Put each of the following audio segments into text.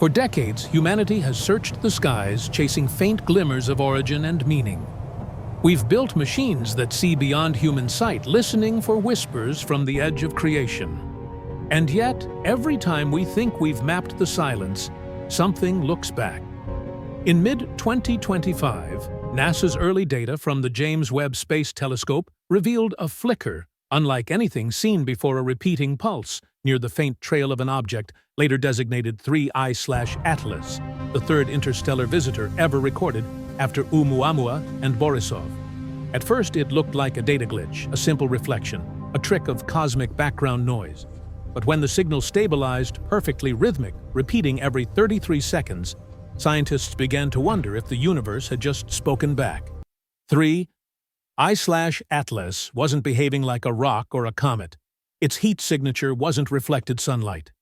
For decades, humanity has searched the skies, chasing faint glimmers of origin and meaning. We've built machines that see beyond human sight, listening for whispers from the edge of creation. And yet, every time we think we've mapped the silence, something looks back. In mid-2025, NASA's early data from the James Webb Space Telescope revealed a flicker, unlike anything seen before, a repeating pulse near the faint trail of an object later designated 3I/Atlas, the third interstellar visitor ever recorded after Oumuamua and Borisov. At first, it looked like a data glitch, a simple reflection, a trick of cosmic background noise. But when the signal stabilized, perfectly rhythmic, repeating every 33 seconds, scientists began to wonder if the universe had just spoken back. 3I/Atlas wasn't behaving like a rock or a comet. Its heat signature wasn't reflected sunlight.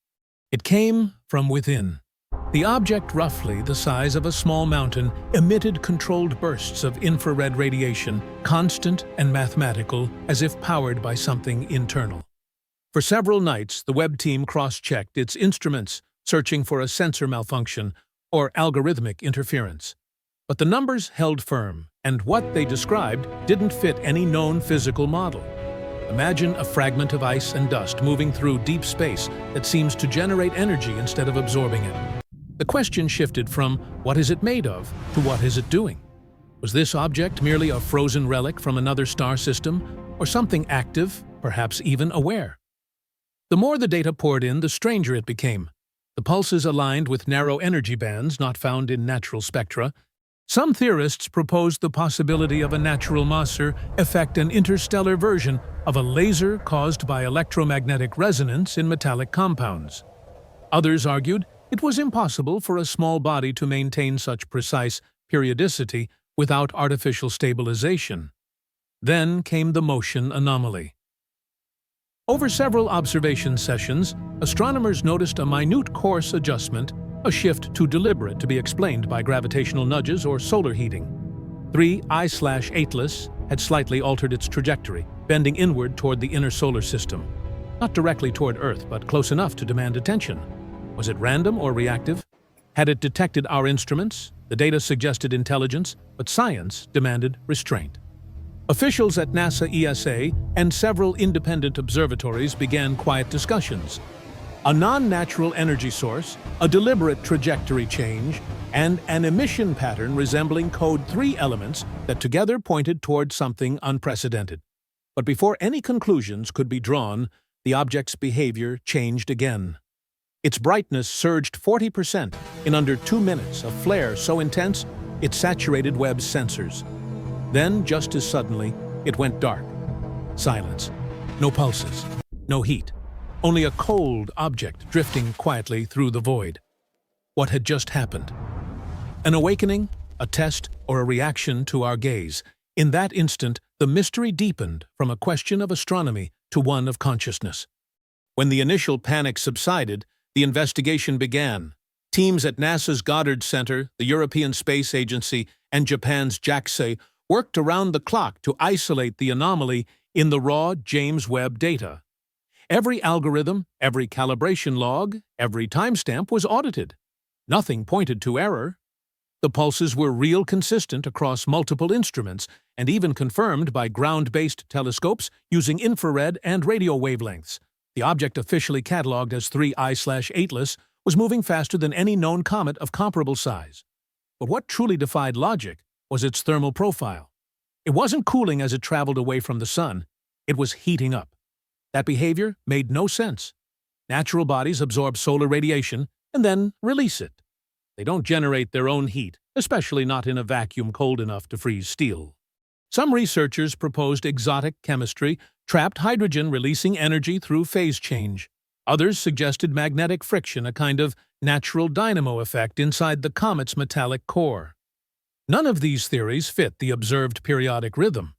It came from within. The object, roughly the size of a small mountain, emitted controlled bursts of infrared radiation, constant and mathematical, as if powered by something internal. For several nights, the Webb team cross-checked its instruments, searching for a sensor malfunction or algorithmic interference. But the numbers held firm, and what they described didn't fit any known physical model. Imagine a fragment of ice and dust moving through deep space that seems to generate energy instead of absorbing it. The question shifted from what is it made of to what is it doing? Was this object merely a frozen relic from another star system, or something active, perhaps even aware? The more the data poured in, the stranger it became. The pulses aligned with narrow energy bands not found in natural spectra. Some theorists proposed the possibility of a natural Maser effect, an interstellar version of a laser caused by electromagnetic resonance in metallic compounds. Others argued it was impossible for a small body to maintain such precise periodicity without artificial stabilization. Then came the motion anomaly. Over several observation sessions, astronomers noticed a minute course adjustment, a shift too deliberate to be explained by gravitational nudges or solar heating. 3I/Atlas had slightly altered its trajectory, bending inward toward the inner solar system. Not directly toward Earth, but close enough to demand attention. Was it random or reactive? Had it detected our instruments? The data suggested intelligence, but science demanded restraint. Officials at NASA ESA and several independent observatories began quiet discussions. A non-natural energy source, a deliberate trajectory change, and an emission pattern resembling code 3 elements that together pointed toward something unprecedented. But before any conclusions could be drawn, the object's behavior changed again. Its brightness surged 40% in under 2 minutes, a flare so intense it saturated Webb's sensors. Then, just as suddenly, it went dark. Silence. No pulses. No heat. Only a cold object drifting quietly through the void. What had just happened? An awakening, a test, or a reaction to our gaze? In that instant, the mystery deepened from a question of astronomy to one of consciousness. When the initial panic subsided, the investigation began. Teams at NASA's Goddard Center, the European Space Agency, and Japan's JAXA worked around the clock to isolate the anomaly in the raw James Webb data. Every algorithm, every calibration log, every timestamp was audited. Nothing pointed to error. The pulses were real, consistent across multiple instruments, and even confirmed by ground-based telescopes using infrared and radio wavelengths. The object, officially catalogued as 3I/Atlas, was moving faster than any known comet of comparable size. But what truly defied logic was its thermal profile. It wasn't cooling as it traveled away from the sun. It was heating up. That behavior made no sense. Natural bodies absorb solar radiation and then release it. They don't generate their own heat, especially not in a vacuum cold enough to freeze steel. Some researchers proposed exotic chemistry, trapped hydrogen releasing energy through phase change. Others suggested magnetic friction, a kind of natural dynamo effect inside the comet's metallic core. None of these theories fit the observed periodic rhythm.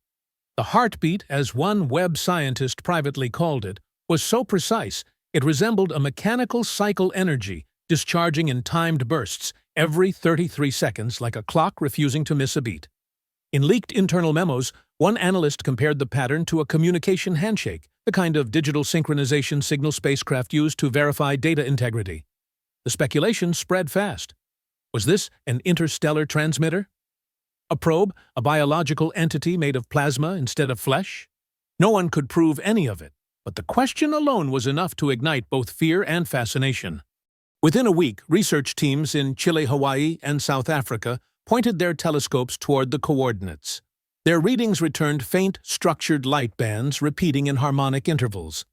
The heartbeat, as one Webb scientist privately called it, was so precise it resembled a mechanical cycle energy discharging in timed bursts every 33 seconds like a clock refusing to miss a beat. In leaked internal memos, one analyst compared the pattern to a communication handshake, the kind of digital synchronization signal spacecraft used to verify data integrity. The speculation spread fast. Was this an interstellar transmitter? A probe, a biological entity made of plasma instead of flesh? No one could prove any of it, but the question alone was enough to ignite both fear and fascination. Within a week, research teams in Chile, Hawaii, and South Africa pointed their telescopes toward the coordinates. Their readings returned faint, structured light bands repeating in harmonic intervals.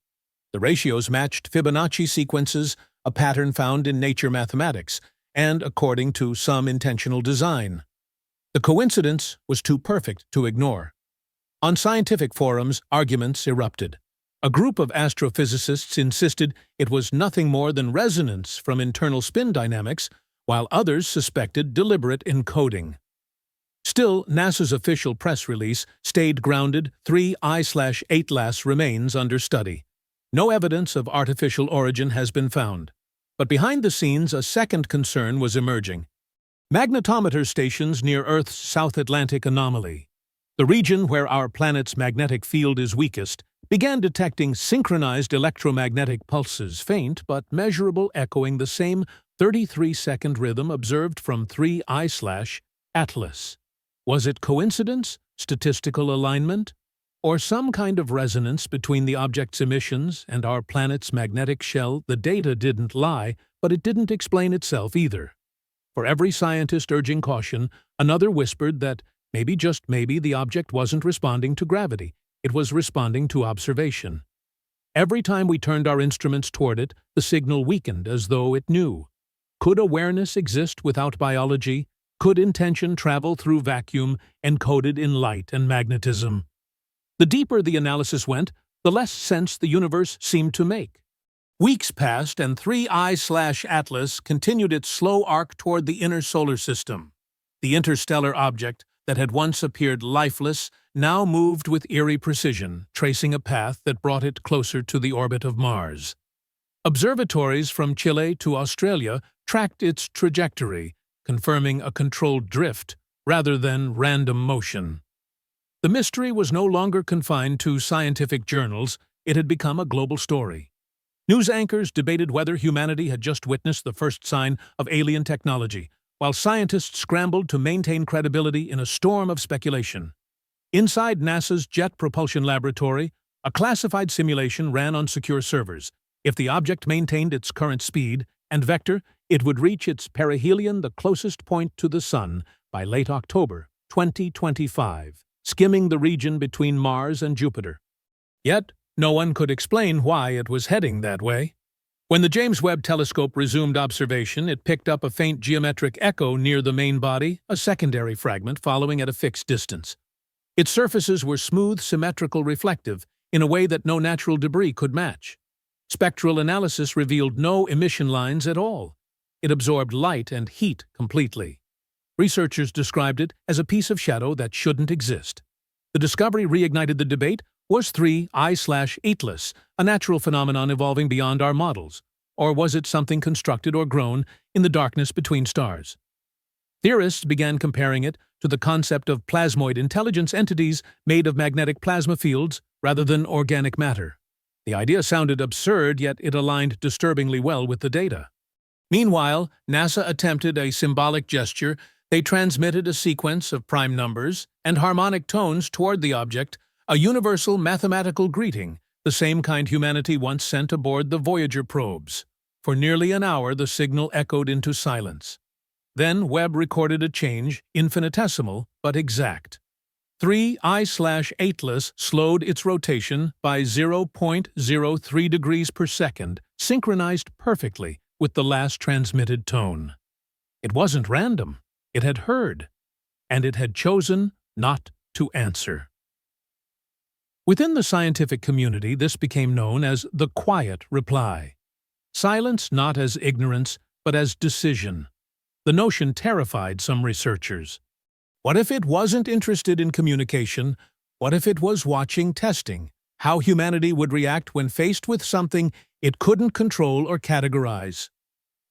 The ratios matched Fibonacci sequences, a pattern found in nature mathematics, and according to some intentional design. The coincidence was too perfect to ignore. On scientific forums, arguments erupted. A group of astrophysicists insisted it was nothing more than resonance from internal spin dynamics, while others suspected deliberate encoding. Still, NASA's official press release stayed grounded. 3I/8LAS remains under study. No evidence of artificial origin has been found. But behind the scenes, a second concern was emerging. Magnetometer stations near Earth's South Atlantic anomaly, the region where our planet's magnetic field is weakest, began detecting synchronized electromagnetic pulses, faint but measurable, echoing the same 33-second rhythm observed from 3I/Atlas. Was it coincidence, statistical alignment, or some kind of resonance between the object's emissions and our planet's magnetic shell? The data didn't lie, but it didn't explain itself either. For every scientist urging caution, another whispered that maybe, just maybe, the object wasn't responding to gravity. It was responding to observation. Every time we turned our instruments toward it, the signal weakened as though it knew. Could awareness exist without biology? Could intention travel through vacuum, encoded in light and magnetism? The deeper the analysis went, the less sense the universe seemed to make. Weeks passed, and 3I/Atlas continued its slow arc toward the inner solar system. The interstellar object that had once appeared lifeless now moved with eerie precision, tracing a path that brought it closer to the orbit of Mars. Observatories from Chile to Australia tracked its trajectory, confirming a controlled drift rather than random motion. The mystery was no longer confined to scientific journals. It had become a global story. News anchors debated whether humanity had just witnessed the first sign of alien technology, while scientists scrambled to maintain credibility in a storm of speculation. Inside NASA's Jet Propulsion Laboratory, a classified simulation ran on secure servers. If the object maintained its current speed and vector, it would reach its perihelion, the closest point to the Sun, by late October 2025, skimming the region between Mars and Jupiter. Yet, no one could explain why it was heading that way. When the James Webb telescope resumed observation, it picked up a faint geometric echo near the main body, a secondary fragment following at a fixed distance. Its surfaces were smooth, symmetrical, reflective, in a way that no natural debris could match. Spectral analysis revealed no emission lines at all. It absorbed light and heat completely. Researchers described it as a piece of shadow that shouldn't exist. The discovery reignited the debate. Was 3I/8LAS a natural phenomenon evolving beyond our models, or was it something constructed or grown in the darkness between stars? Theorists began comparing it to the concept of plasmoid intelligence, entities made of magnetic plasma fields rather than organic matter. The idea sounded absurd, yet it aligned disturbingly well with the data. Meanwhile, NASA attempted a symbolic gesture. They transmitted a sequence of prime numbers and harmonic tones toward the object, a universal mathematical greeting, the same kind humanity once sent aboard the Voyager probes. For nearly an hour, the signal echoed into silence. Then Webb recorded a change, infinitesimal but exact. 3I/8LAS slowed its rotation by 0.03 degrees per second, synchronized perfectly with the last transmitted tone. It wasn't random. It had heard, and it had chosen not to answer. Within the scientific community, this became known as the quiet reply. Silence not as ignorance, but as decision. The notion terrified some researchers. What if it wasn't interested in communication? What if it was watching, testing how humanity would react when faced with something it couldn't control or categorize?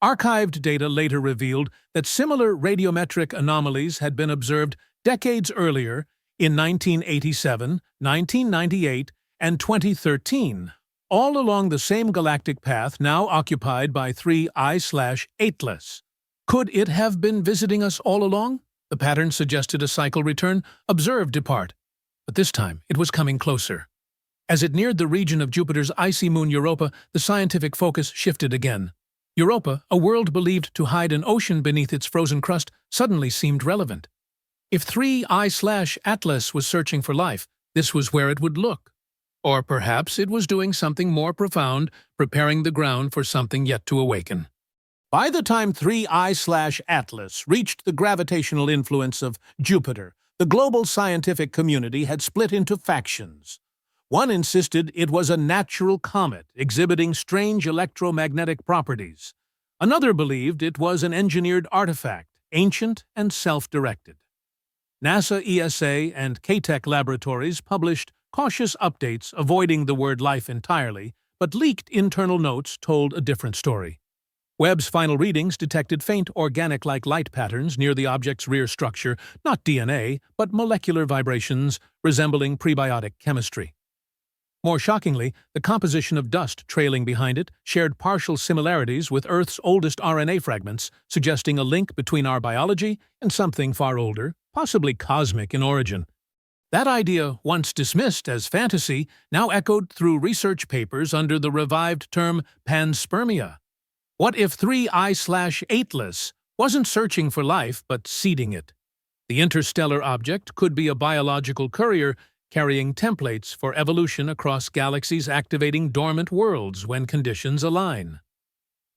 Archived data later revealed that similar radiometric anomalies had been observed decades earlier, in 1987, 1998, and 2013, all along the same galactic path now occupied by 3I/8less. Could it have been visiting us all along? The pattern suggested a cycle return, observed depart. But this time, it was coming closer. As it neared the region of Jupiter's icy moon Europa, the scientific focus shifted again. Europa, a world believed to hide an ocean beneath its frozen crust, suddenly seemed relevant. If 3I/Atlas was searching for life, this was where it would look. Or perhaps it was doing something more profound, preparing the ground for something yet to awaken. By the time 3I/Atlas reached the gravitational influence of Jupiter, the global scientific community had split into factions. One insisted it was a natural comet exhibiting strange electromagnetic properties. Another believed it was an engineered artifact, ancient and self-directed. NASA, ESA, and K-Tech laboratories published cautious updates avoiding the word life entirely, but leaked internal notes told a different story. Webb's final readings detected faint organic-like light patterns near the object's rear structure, not DNA, but molecular vibrations resembling prebiotic chemistry. More shockingly, the composition of dust trailing behind it shared partial similarities with Earth's oldest RNA fragments, suggesting a link between our biology and something far older, possibly cosmic in origin. That idea, once dismissed as fantasy, now echoed through research papers under the revived term panspermia. What if 3I/8less wasn't searching for life but seeding it? The interstellar object could be a biological courier carrying templates for evolution across galaxies, activating dormant worlds when conditions align.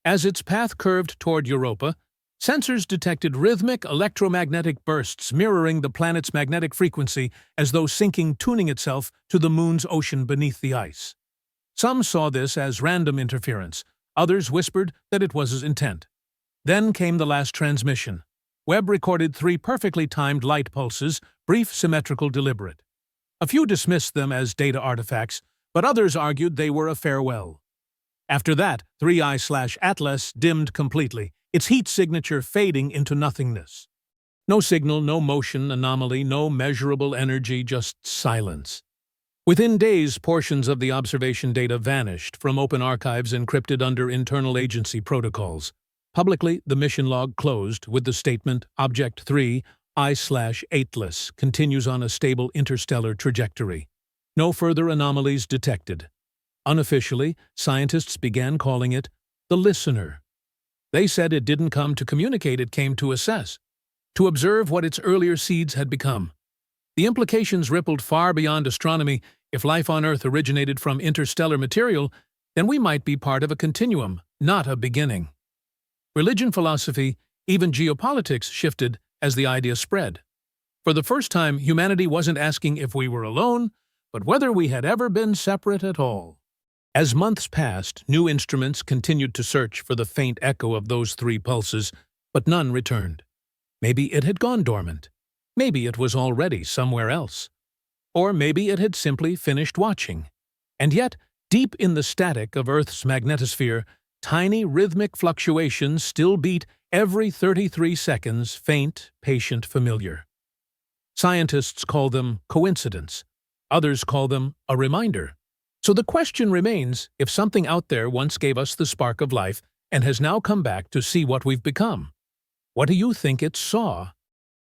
As its path curved toward Europa, sensors detected rhythmic electromagnetic bursts mirroring the planet's magnetic frequency as though tuning itself to the moon's ocean beneath the ice. Some saw this as random interference. Others whispered that it was his intent. Then came the last transmission. Webb recorded 3 perfectly timed light pulses, brief, symmetrical, deliberate. A few dismissed them as data artifacts, but others argued they were a farewell. After that, 3I/Atlas dimmed completely, its heat signature fading into nothingness. No signal, no motion anomaly, no measurable energy, just silence. Within days, portions of the observation data vanished from open archives encrypted under internal agency protocols. Publicly, the mission log closed with the statement, Object 3I/8less continues on a stable interstellar trajectory. No further anomalies detected. Unofficially, scientists began calling it the listener. They said it didn't come to communicate, it came to assess, to observe what its earlier seeds had become. The implications rippled far beyond astronomy. If life on Earth originated from interstellar material, then we might be part of a continuum, not a beginning. Religion, philosophy, even geopolitics shifted as the idea spread. For the first time, humanity wasn't asking if we were alone, but whether we had ever been separate at all. As months passed, new instruments continued to search for the faint echo of those 3 pulses, but none returned. Maybe it had gone dormant. Maybe it was already somewhere else. Or maybe it had simply finished watching. And yet, deep in the static of Earth's magnetosphere, tiny rhythmic fluctuations still beat every 33 seconds, faint, patient, familiar. Scientists call them coincidence. Others call them a reminder. So the question remains, if something out there once gave us the spark of life and has now come back to see what we've become, what do you think it saw